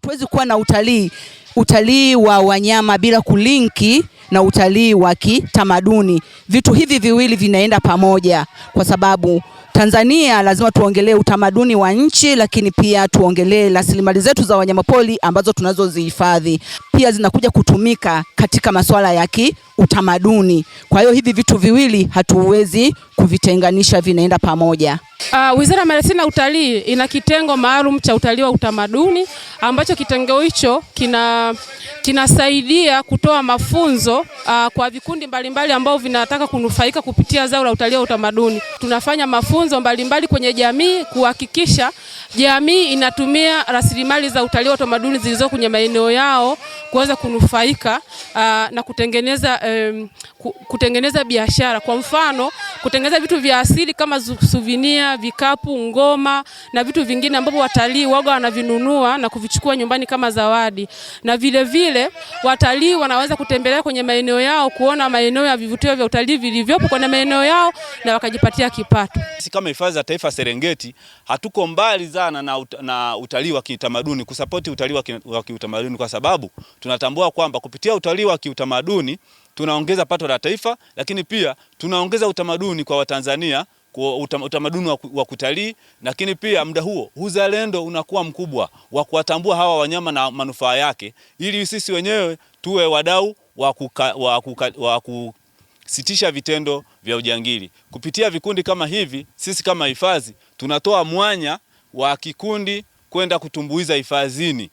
hatuwezi kuwa na utalii wa wanyama bila kulinki na utalii wa kitamaduni. Vitu hivi viwili vinaenda pamoja, kwa sababu Tanzania lazima tuongelee utamaduni wa nchi, lakini pia tuongelee rasilimali zetu za wanyamapori ambazo tunazozihifadhi. Pia zinakuja kutumika katika masuala ya kiutamaduni. Kwa hiyo hivi vitu viwili hatuwezi kuvitenganisha, vinaenda pamoja. Wizara ya Maliasili na Utalii ina kitengo maalum cha utalii wa utamaduni, ambacho kitengo hicho kinasaidia kutoa mafunzo kwa vikundi mbalimbali ambao vinataka kunufaika kupitia zao la utalii wa utamaduni. Tunafanya mafunzo mbalimbali kwenye jamii kuhakikisha jamii inatumia rasilimali za utalii wa utamaduni zilizo kwenye maeneo yao kuweza kunufaika na kutengeneza biashara. Kwa mfano, kutengeneza vitu vya asili kama souvenir, vikapu, ngoma na vitu vingine ambavyo watalii waga wanavinunua na kuvichukua nyumbani kama zawadi. Na vile vile watalii wanaweza kutembelea kwenye maeneo yao kuona maeneo ya vivutio vya utalii vilivyopo kwenye maeneo yao na wakajipatia kipato. Sisi kama Hifadhi ya Taifa Serengeti hatuko mbali sana na utalii wa kiutamaduni, kusapoti utalii wa kiutamaduni, kwa sababu tunatambua kwamba kupitia utalii wa kiutamaduni tunaongeza pato la taifa, lakini pia tunaongeza utamaduni kwa Watanzania, kwa utamaduni wa kutalii, lakini pia muda huo uzalendo unakuwa mkubwa wa kuwatambua hawa wanyama na manufaa yake, ili sisi wenyewe tuwe wadau wa kusitisha vitendo vya ujangili. Kupitia vikundi kama hivi, sisi kama hifadhi tunatoa mwanya wa kikundi kwenda kutumbuiza hifadhini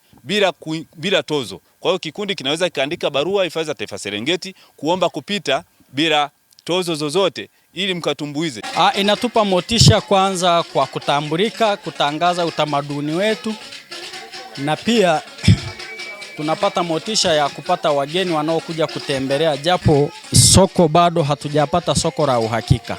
bila tozo. Kwa hiyo kikundi kinaweza kaandika barua Hifadhi ya Taifa Serengeti kuomba kupita bila tozo zozote ili mkatumbuize. Inatupa motisha kwanza kwa kutambulika, kutangaza utamaduni wetu, na pia tunapata motisha ya kupata wageni wanaokuja kutembelea, japo soko bado hatujapata soko la uhakika.